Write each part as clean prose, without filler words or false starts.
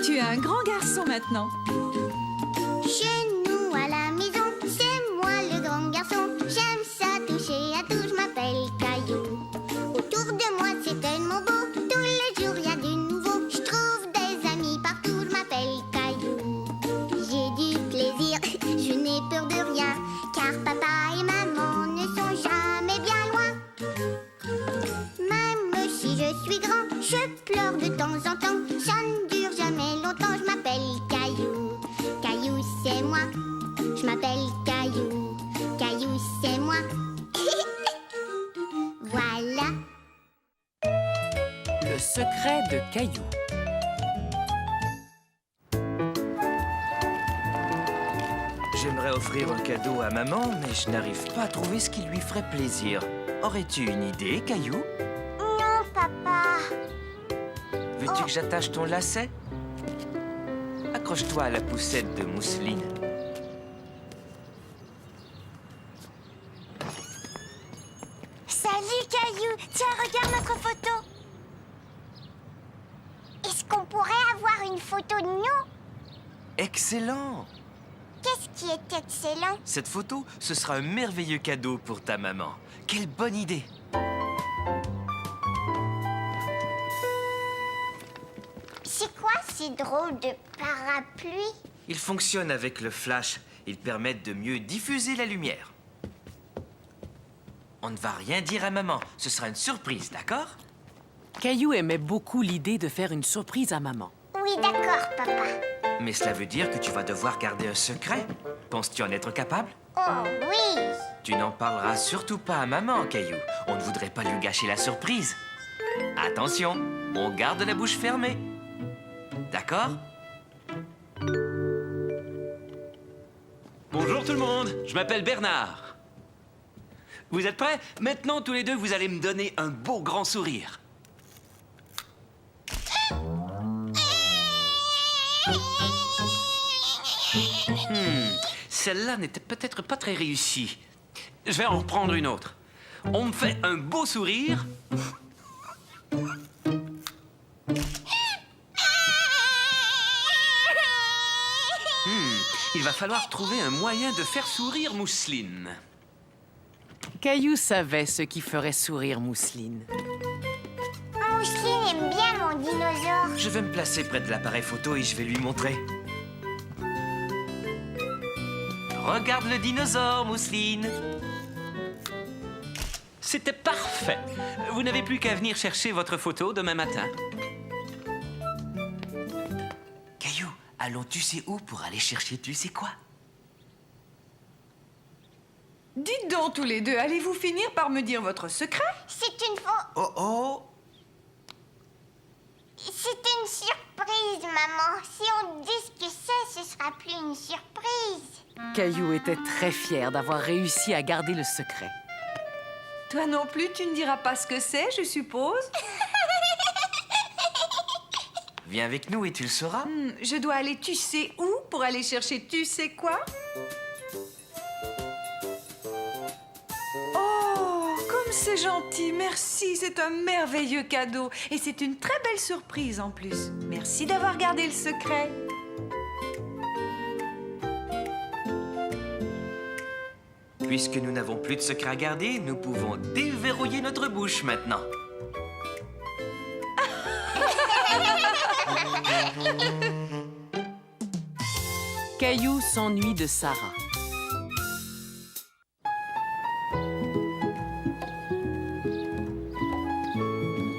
Tu es un grand garçon maintenant. Chez nous à la maison, c'est moi le grand garçon. J'aime ça toucher à tout, je m'appelle Caillou. Autour de moi c'est tellement beau, tous les jours y a du nouveau. Je trouve des amis partout, je m'appelle Caillou. J'ai du plaisir, je n'ai peur de rien, car papa et maman ne sont jamais bien loin. Même si je suis grand, je pleure de temps en temps. Ça ne dure jamais longtemps, je m'appelle Caillou. Caillou c'est moi, je m'appelle Caillou. Caillou c'est moi. Voilà. Le secret de Caillou. J'aimerais offrir un cadeau à maman, mais je n'arrive pas à trouver ce qui lui ferait plaisir. Aurais-tu une idée, Caillou? Non, papa. Veux-tu que j'attache ton lacet? Accroche-toi à la poussette de mousseline. Salut, Caillou. Tiens, regarde notre photo. Est-ce qu'on pourrait avoir une photo de nous? Excellent! Qu'est-ce qui est excellent? Cette photo, ce sera un merveilleux cadeau pour ta maman. Quelle bonne idée! C'est quoi ces drôles de parapluies? Ils fonctionnent avec le flash. Ils permettent de mieux diffuser la lumière. On ne va rien dire à maman. Ce sera une surprise, d'accord? Caillou aimait beaucoup l'idée de faire une surprise à maman. Oui, d'accord, papa. Mais cela veut dire que tu vas devoir garder un secret. Penses-tu en être capable? Oh oui. Tu n'en parleras surtout pas à maman, Caillou. On ne voudrait pas lui gâcher la surprise. Attention, on garde la bouche fermée. D'accord? Bonjour tout le monde, je m'appelle Bernard. Vous êtes prêts? Maintenant, tous les deux, vous allez me donner un beau grand sourire. Celle-là n'était peut-être pas très réussie. Je vais en reprendre une autre. On me fait un beau sourire. Il va falloir trouver un moyen de faire sourire Mousseline. Caillou savait ce qui ferait sourire Mousseline. Mousseline aime bien mon dinosaure. Je vais me placer près de l'appareil photo et je vais lui montrer. Regarde le dinosaure, Mousseline. C'était parfait. Vous n'avez plus qu'à venir chercher votre photo demain matin. Caillou, allons tu sais où pour aller chercher tu sais quoi? Dites donc tous les deux, allez-vous finir par me dire votre secret? C'est une faux... Oh oh! C'est une surprise, maman. Si on dit ce que c'est, ce sera plus une surprise. Caillou était très fier d'avoir réussi à garder le secret. Toi non plus, tu ne diras pas ce que c'est, je suppose? Viens avec nous et tu le sauras. Je dois aller tu sais où pour aller chercher tu sais quoi? Oh, comme c'est gentil, merci, c'est un merveilleux cadeau. Et c'est une très belle surprise en plus. Merci d'avoir gardé le secret. Puisque nous n'avons plus de secret à garder, nous pouvons déverrouiller notre bouche maintenant. Caillou s'ennuie de Sarah.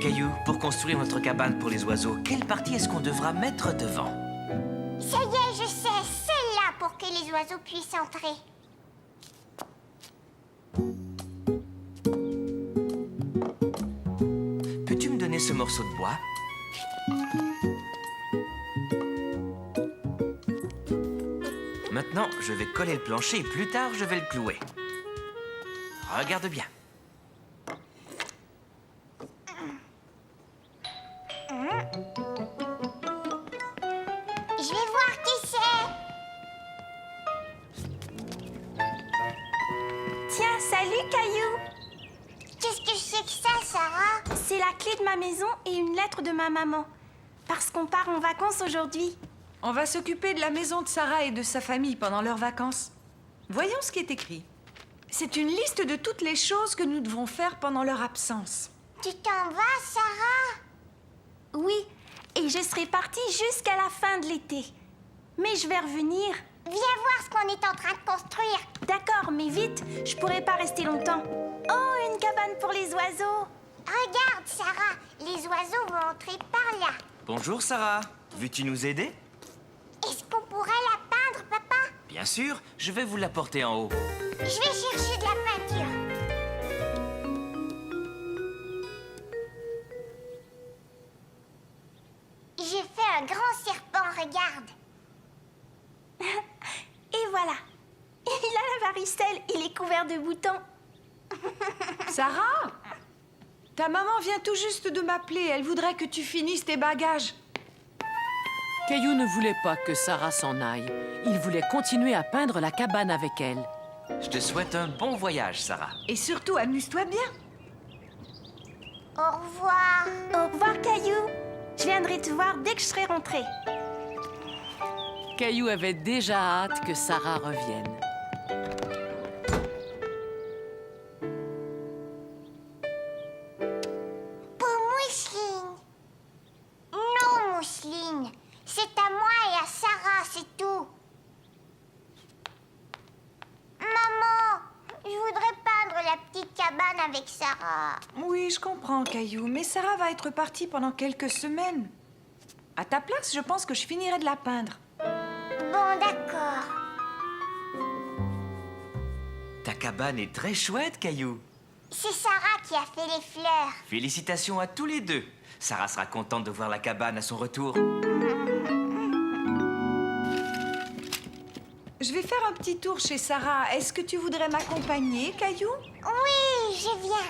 Caillou, pour construire notre cabane pour les oiseaux, quelle partie est-ce qu'on devra mettre devant? Ça y est, je sais. Celle-là pour que les oiseaux puissent entrer. Peux-tu me donner ce morceau de bois? Maintenant, je vais coller le plancher et plus tard, je vais le clouer. Regarde bien. Je vais voir qui c'est. Tiens, salut Caillou! Qu'est-ce que c'est que ça, Sarah? C'est la clé de ma maison et une lettre de ma maman. Parce qu'on part en vacances aujourd'hui. On va s'occuper de la maison de Sarah et de sa famille pendant leurs vacances. Voyons ce qui est écrit. C'est une liste de toutes les choses que nous devons faire pendant leur absence. Tu t'en vas, Sarah? Oui, et je serai partie jusqu'à la fin de l'été. Mais je vais revenir. Viens voir ce qu'on est en train de construire. D'accord, mais vite, je pourrai pas rester longtemps. Oh, une cabane pour les oiseaux. Regarde, Sarah, les oiseaux vont entrer par là. Bonjour Sarah, veux-tu nous aider? Est-ce qu'on pourrait la peindre, papa? Bien sûr, je vais vous l'apporter en haut. Je vais chercher de la peinture. J'ai fait un grand serpent, regarde. Et voilà. Il a la varicelle, il est couvert de boutons. Sarah, ta maman vient tout juste de m'appeler. Elle voudrait que tu finisses tes bagages. Caillou ne voulait pas que Sarah s'en aille. Il voulait continuer à peindre la cabane avec elle. Je te souhaite un bon voyage, Sarah. Et surtout, amuse-toi bien. Au revoir. Au revoir, Caillou. Je viendrai te voir dès que je serai rentrée. Caillou avait déjà hâte que Sarah revienne. Pour Mousseline. Non, Mousseline. C'est à moi et à Sarah, c'est tout. Maman, je voudrais peindre la petite cabane avec Sarah. Oui, je comprends, Caillou, mais Sarah va être partie pendant quelques semaines. À ta place, je pense que je finirai de la peindre. Bon, d'accord. Ta cabane est très chouette, Caillou. C'est Sarah qui a fait les fleurs. Félicitations à tous les deux. Sarah sera contente de voir la cabane à son retour. Je vais faire un petit tour chez Sarah. Est-ce que tu voudrais m'accompagner, Caillou? Oui, je viens.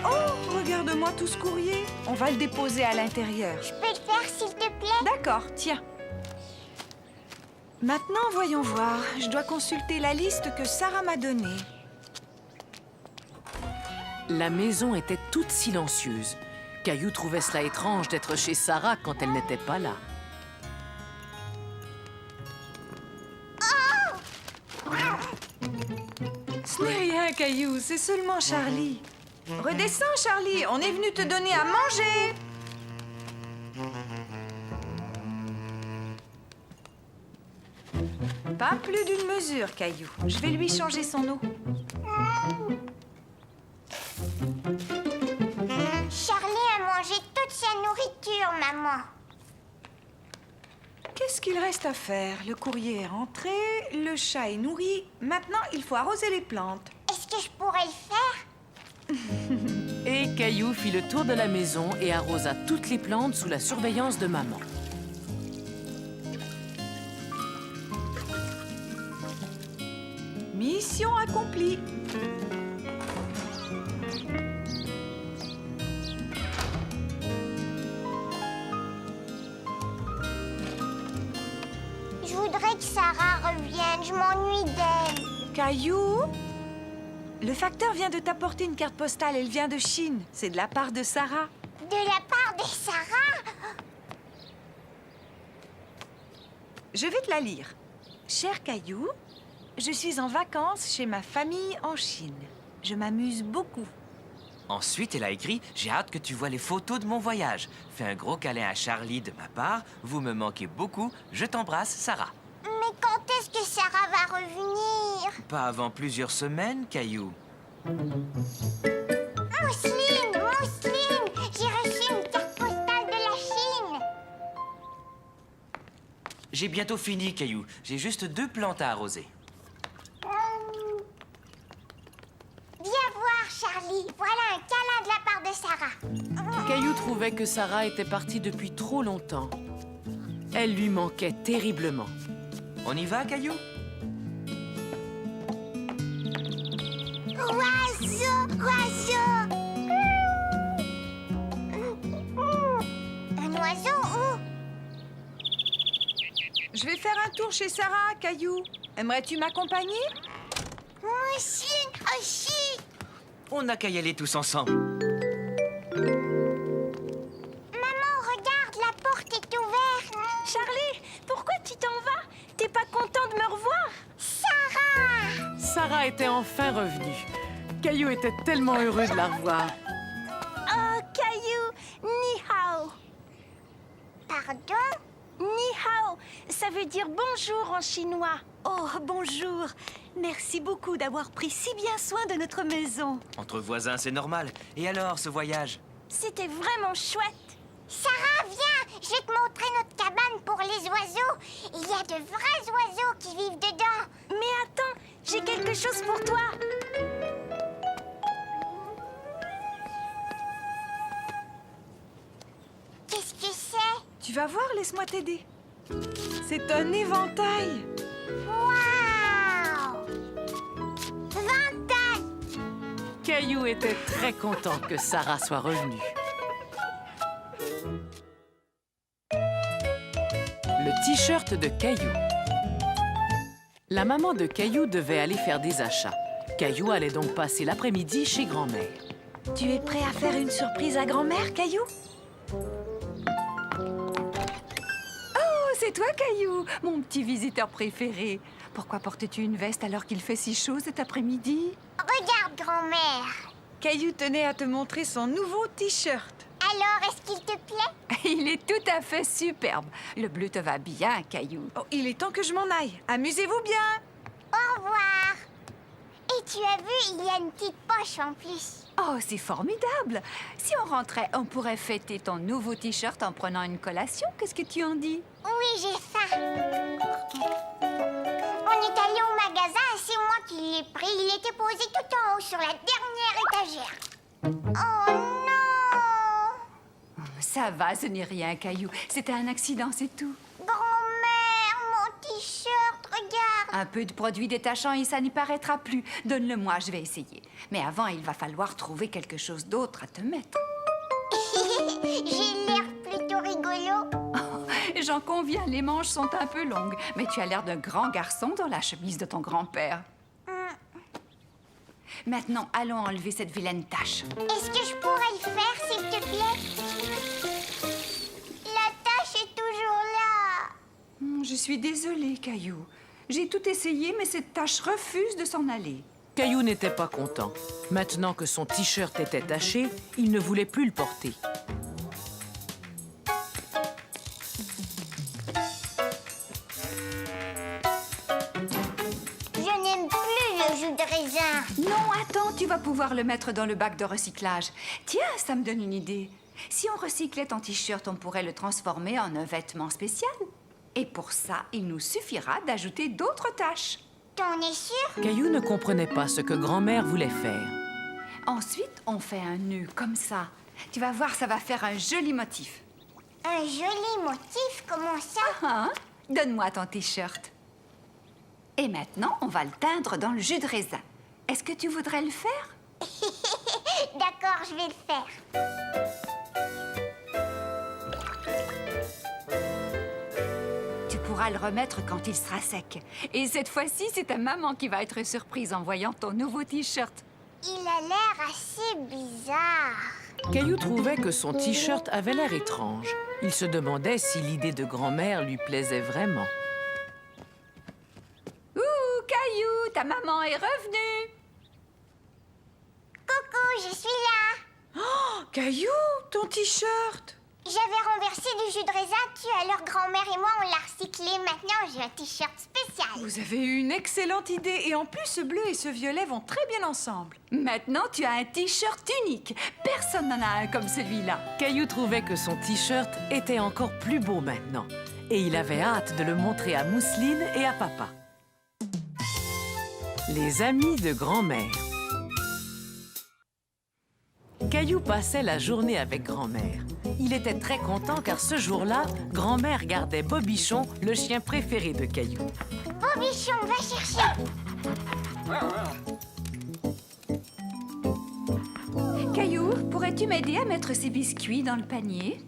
Oh, regarde-moi tout ce courrier. On va le déposer à l'intérieur. Je peux le faire, s'il te plaît? D'accord, tiens. Maintenant, voyons voir. Je dois consulter la liste que Sarah m'a donnée. La maison était toute silencieuse. Caillou trouvait cela étrange d'être chez Sarah quand elle n'était pas là. Ce n'est rien, Caillou, c'est seulement Charlie. Redescends, Charlie, on est venu te donner à manger. Pas plus d'une mesure, Caillou. Je vais lui changer son eau. Charlie a mangé toute sa nourriture, maman. Qu'est-ce qu'il reste à faire? Le courrier est rentré, le chat est nourri. Maintenant, il faut arroser les plantes. Est-ce que je pourrais le faire? Et Caillou fit le tour de la maison et arrosa toutes les plantes sous la surveillance de maman. Mission accomplie. Je voudrais que Sarah revienne. Je m'ennuie d'elle. Caillou? Le facteur vient de t'apporter une carte postale. Elle vient de Chine. C'est de la part de Sarah. De la part de Sarah? Je vais te la lire. Cher Caillou, je suis en vacances chez ma famille en Chine. Je m'amuse beaucoup. Ensuite, elle a écrit « J'ai hâte que tu vois les photos de mon voyage. Fais un gros câlin à Charlie de ma part. Vous me manquez beaucoup. Je t'embrasse, Sarah. » Mais quand est-ce que Sarah va revenir? Pas avant plusieurs semaines, Caillou. Mousseline, Mousseline, j'ai reçu une carte postale de la Chine. J'ai bientôt fini, Caillou. J'ai juste 2 plantes à arroser. Viens voir, Charlie. Voilà un câlin de la part de Sarah. Caillou trouvait que Sarah était partie depuis trop longtemps. Elle lui manquait terriblement. On y va, Caillou? Oiseau, oiseau. Un oiseau où? Je vais faire un tour chez Sarah, Caillou. Aimerais-tu m'accompagner? Mousseline aussi. On n'a qu'à y aller tous ensemble. Maman, regarde, la porte est ouverte. Charlie, pourquoi tu t'en vas? T'es pas content de me revoir? Sarah! Sarah était enfin revenue. Caillou était tellement heureux de la revoir. Oh, Caillou, ni hao. Pardon? Ni hao, ça veut dire bonjour en chinois. Oh, bonjour. Merci beaucoup d'avoir pris si bien soin de notre maison. Entre voisins, c'est normal. Et alors, ce voyage? C'était vraiment chouette. Sarah, viens! Je vais te montrer notre cabane pour les oiseaux. Il y a de vrais oiseaux qui vivent dedans. Mais attends, j'ai quelque chose pour toi. Qu'est-ce que c'est? Tu vas voir, laisse-moi t'aider. C'est un éventail. Waouh! 20 tonnes! Caillou était très content que Sarah soit revenue. Le t-shirt de Caillou. La maman de Caillou devait aller faire des achats. Caillou allait donc passer l'après-midi chez grand-mère. Tu es prêt à faire une surprise à grand-mère, Caillou? Oh, c'est toi, Caillou, mon petit visiteur préféré. Pourquoi portes-tu une veste alors qu'il fait si chaud cet après-midi? Regarde, grand-mère. Caillou tenait à te montrer son nouveau t-shirt. Alors, est-ce qu'il te plaît? Il est tout à fait superbe. Le bleu te va bien, Caillou. Oh, il est temps que je m'en aille. Amusez-vous bien. Au revoir. Et tu as vu, il y a une petite poche en plus. Oh, c'est formidable! Si on rentrait, on pourrait fêter ton nouveau t-shirt en prenant une collation. Qu'est-ce que tu en dis? Oui, j'ai faim. On est allé au magasin et c'est moi qui l'ai pris. Il était posé tout en haut sur la dernière étagère. Oh non! Ça va, ce n'est rien, Caillou. C'était un accident, c'est tout. Grand-mère, mon t-shirt, regarde. Un peu de produit détachant et ça n'y paraîtra plus. Donne-le-moi, je vais essayer. Mais avant, il va falloir trouver quelque chose d'autre à te mettre. J'ai l'air plutôt rigolo. J'en conviens, les manches sont un peu longues. Mais tu as l'air d'un grand garçon dans la chemise de ton grand-père. Maintenant, allons enlever cette vilaine tache. Est-ce que je pourrais le faire, s'il te plaît? La tache est toujours là. Je suis désolée, Caillou. J'ai tout essayé, mais cette tache refuse de s'en aller. Caillou n'était pas content. Maintenant que son t-shirt était taché, il ne voulait plus le porter. Je n'aime plus le jus de raisin. Non, attends, tu vas pouvoir le mettre dans le bac de recyclage. Tiens, ça me donne une idée. Si on recyclait ton t-shirt, on pourrait le transformer en un vêtement spécial. Et pour ça, il nous suffira d'ajouter d'autres taches. T'en es sûr? Caillou ne comprenait pas ce que grand-mère voulait faire. Ensuite, on fait un nœud comme ça. Tu vas voir, ça va faire un joli motif. Un joli motif, comment ça? Hein? Donne-moi ton t-shirt. Et maintenant, on va le teindre dans le jus de raisin. Est-ce que tu voudrais le faire? D'accord, je vais le faire. Tu pourras le remettre quand il sera sec. Et cette fois-ci, c'est ta maman qui va être surprise en voyant ton nouveau t-shirt. Il a l'air assez bizarre. Caillou trouvait que son t-shirt avait l'air étrange. Il se demandait si l'idée de grand-mère lui plaisait vraiment. Ouh, Caillou, ta maman est revenue! Coucou, je suis là. Caillou, ton t-shirt. J'avais renversé du jus de raisin dessus, alors grand-mère et moi, on l'a recyclé. Maintenant, j'ai un t-shirt spécial. Vous avez eu une excellente idée. Et en plus, ce bleu et ce violet vont très bien ensemble. Maintenant, tu as un t-shirt unique. Personne n'en a un comme celui-là. Caillou trouvait que son t-shirt était encore plus beau maintenant. Et il avait hâte de le montrer à Mousseline et à papa. Les amis de grand-mère. Caillou passait la journée avec grand-mère. Il était très content car ce jour-là, grand-mère gardait Bobichon, le chien préféré de Caillou. Bobichon, va chercher. Caillou, pourrais-tu m'aider à mettre ces biscuits dans le panier?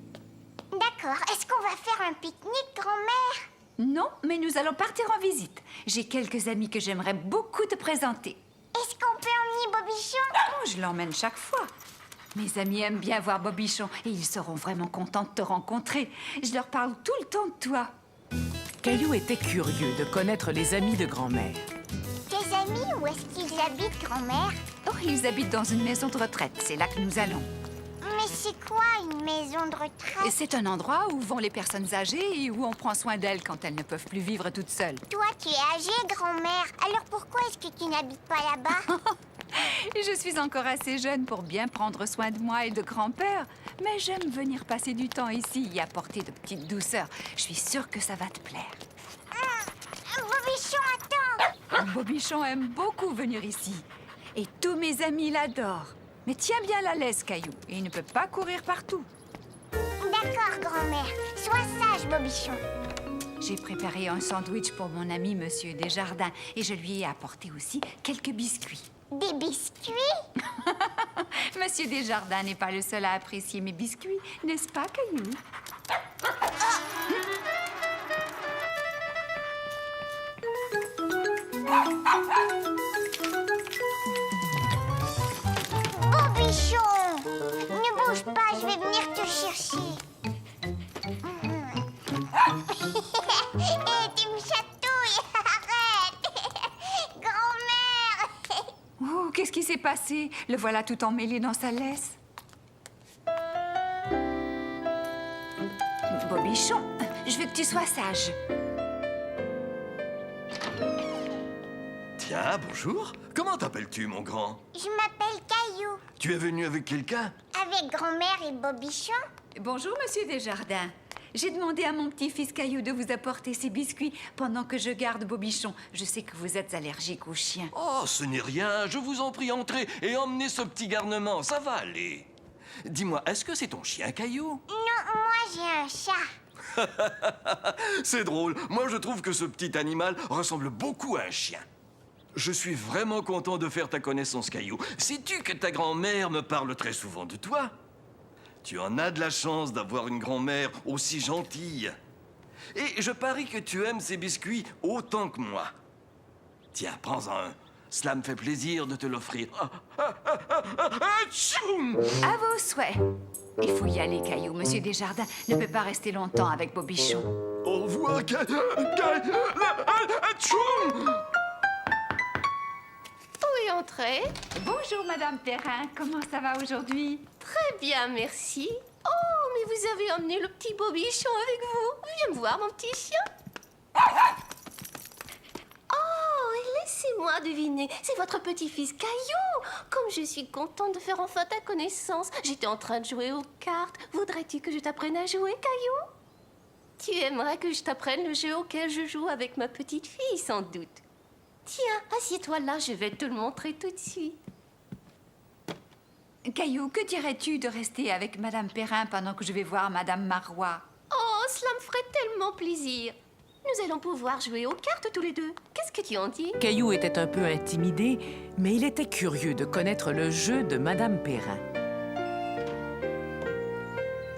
D'accord, est-ce qu'on va faire un pique-nique, grand-mère? Non, mais nous allons partir en visite. J'ai quelques amis que j'aimerais beaucoup te présenter. Est-ce qu'on peut emmener Bobichon? Oh, je l'emmène chaque fois. Mes amis aiment bien voir Bobichon et ils seront vraiment contents de te rencontrer. Je leur parle tout le temps de toi. Caillou était curieux de connaître les amis de grand-mère. Tes amis, où est-ce qu'ils habitent, grand-mère? Oh, ils habitent dans une maison de retraite. C'est là que nous allons. Mais c'est quoi une maison de Et retraite? c'est un endroit où vont les personnes âgées et où on prend soin d'elles quand elles ne peuvent plus vivre toutes seules. Toi, tu es âgée, grand-mère. Alors pourquoi est-ce que tu n'habites pas là-bas? Et je suis encore assez jeune pour bien prendre soin de moi et de grand-père. Mais j'aime venir passer du temps ici et apporter de petites douceurs. Je suis sûre que ça va te plaire. Bobichon, attends! Bobichon aime beaucoup venir ici. Et tous mes amis l'adorent. Mais tiens bien la laisse, Caillou. Il ne peut pas courir partout. D'accord, grand-mère. Sois sage, Bobichon. J'ai préparé un sandwich pour mon ami Monsieur Desjardins. Et je lui ai apporté aussi quelques biscuits. Des biscuits? Monsieur Desjardins n'est pas le seul à apprécier mes biscuits, n'est-ce pas, Caillou? Bobichon! Ne bouge pas, je vais venir te chercher. Hé, tu me chatouilles! Arrête! Grand-mère! Oh, qu'est-ce qui s'est passé? Le voilà tout emmêlé dans sa laisse. Bobichon, je veux que tu sois sage. Tiens, bonjour. Comment t'appelles-tu, mon grand? Je m'appelle Caillou. Tu es venu avec quelqu'un? Avec grand-mère et Bobichon? Bonjour, Monsieur Desjardins. J'ai demandé à mon petit-fils Caillou de vous apporter ces biscuits pendant que je garde Bobichon. Je sais que vous êtes allergique aux chiens. Oh, ce n'est rien. Je vous en prie, entrez et emmenez ce petit garnement. Ça va aller. Dis-moi, est-ce que c'est ton chien, Caillou? Non, moi j'ai un chat. C'est drôle. Moi, je trouve que ce petit animal ressemble beaucoup à un chien. Je suis vraiment content de faire ta connaissance, Caillou. Sais-tu que ta grand-mère me parle très souvent de toi? Tu en as de la chance d'avoir une grand-mère aussi gentille. Et je parie que tu aimes ces biscuits autant que moi. Tiens, prends-en un. Cela me fait plaisir de te l'offrir. Tchoum! À vos souhaits. Il faut y aller, Caillou. Monsieur Desjardins ne peut pas rester longtemps avec Bobichon. Au revoir, Tchoum! Oui, entrez. Bonjour, Madame Perrin. Comment ça va aujourd'hui? Très bien, merci. Oh, mais vous avez emmené le petit Bobichon avec vous. Viens me voir, mon petit chien. Oh, et laissez-moi deviner. C'est votre petit-fils Caillou. Comme je suis contente de faire enfin ta connaissance. J'étais en train de jouer aux cartes. Voudrais-tu que je t'apprenne à jouer, Caillou? Tu aimerais que je t'apprenne le jeu auquel je joue avec ma petite fille, sans doute. Tiens, assieds-toi là, je vais te le montrer tout de suite. Caillou, que dirais-tu de rester avec Madame Perrin pendant que je vais voir Madame Marois? Oh, cela me ferait tellement plaisir. Nous allons pouvoir jouer aux cartes tous les deux. Qu'est-ce que tu en dis? Caillou était un peu intimidé, mais il était curieux de connaître le jeu de Madame Perrin.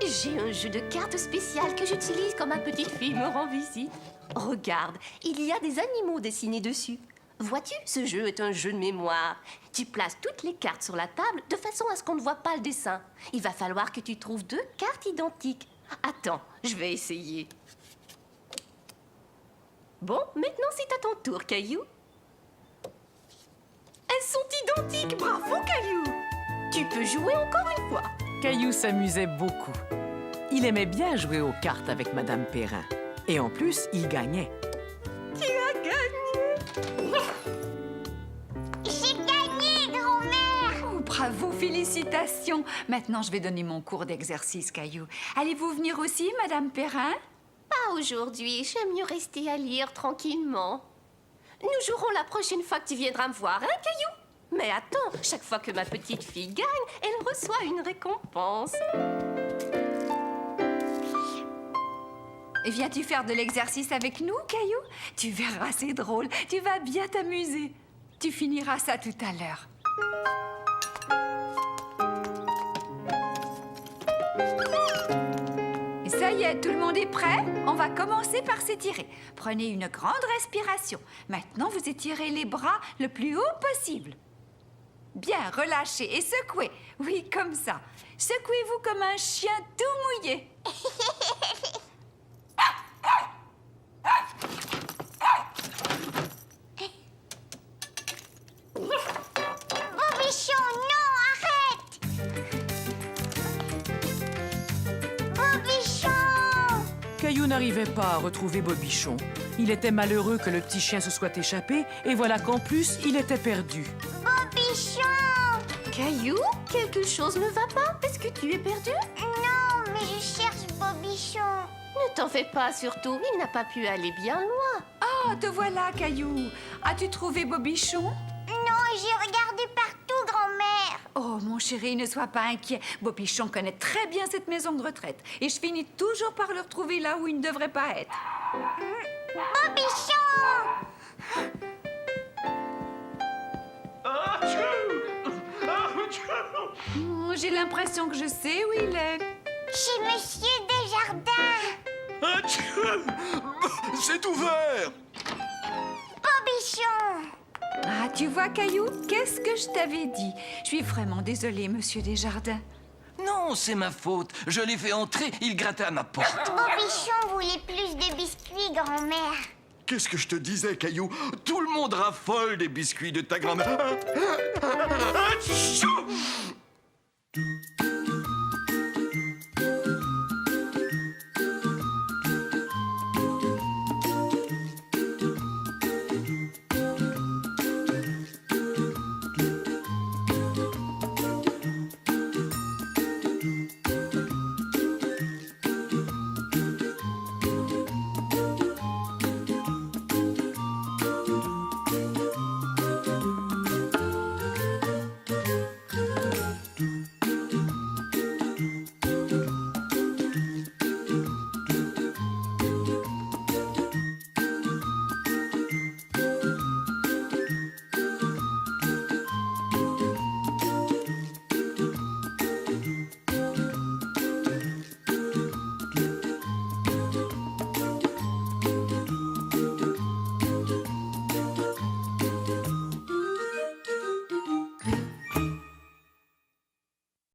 J'ai un jeu de cartes spécial que j'utilise quand ma petite fille me rend visite. Regarde, il y a des animaux dessinés dessus. Vois-tu, ce jeu est un jeu de mémoire. Tu places toutes les cartes sur la table de façon à ce qu'on ne voit pas le dessin. Il va falloir que tu trouves 2 cartes identiques. Attends, je vais essayer. Bon, maintenant c'est à ton tour, Caillou. Elles sont identiques, bravo, Caillou. Tu peux jouer encore une fois. Caillou s'amusait beaucoup. Il aimait bien jouer aux cartes avec Madame Perrin. Et en plus, il gagnait. Tu as gagné. J'ai gagné, grand-mère! Oh, bravo, félicitations. Maintenant, je vais donner mon cours d'exercice, Caillou. Allez-vous venir aussi, Madame Perrin? Pas aujourd'hui, j'aime mieux rester à lire tranquillement. Nous jouerons la prochaine fois que tu viendras me voir, hein, Caillou? Mais attends, chaque fois que ma petite fille gagne, elle reçoit une récompense. Et viens-tu faire de l'exercice avec nous, Caillou? Tu verras, c'est drôle. Tu vas bien t'amuser. Tu finiras ça tout à l'heure. Et ça y est, Bien, tout le monde est prêt? On va commencer par s'étirer. Prenez une grande respiration. Maintenant, vous étirez les bras le plus haut possible. Bien, relâchez et secouez. Oui, comme ça. Secouez-vous comme un chien tout mouillé. Bobichon, non, arrête! Bobichon! Caillou n'arrivait pas à retrouver Bobichon. Il était malheureux que le petit chien se soit échappé, et voilà qu'en plus, il était perdu. Bobichon! Caillou, quelque chose ne va pas? Est-ce que tu es perdu? Non, mais je cherche Bobichon. Ne t'en fais pas, surtout. Il n'a pas pu aller bien loin. Oh, te voilà, Caillou. As-tu trouvé Bobichon? Non, j'ai regardé partout, grand-mère. Oh, mon chéri, ne sois pas inquiet. Bobichon connaît très bien cette maison de retraite. Et je finis toujours par le retrouver là où il ne devrait pas être. Bobichon! J'ai l'impression que je sais où il est. Chez Monsieur Desjardins. C'est ouvert! Bobichon! Ah, tu vois, Caillou, qu'est-ce que je t'avais dit? Je suis vraiment désolée, Monsieur Desjardins. Non, c'est ma faute. Je l'ai fait entrer, il grattait à ma porte. Bobichon voulait plus de biscuits, grand-mère. Qu'est-ce que je te disais, Caillou? Tout le monde raffole des biscuits de ta grand-mère.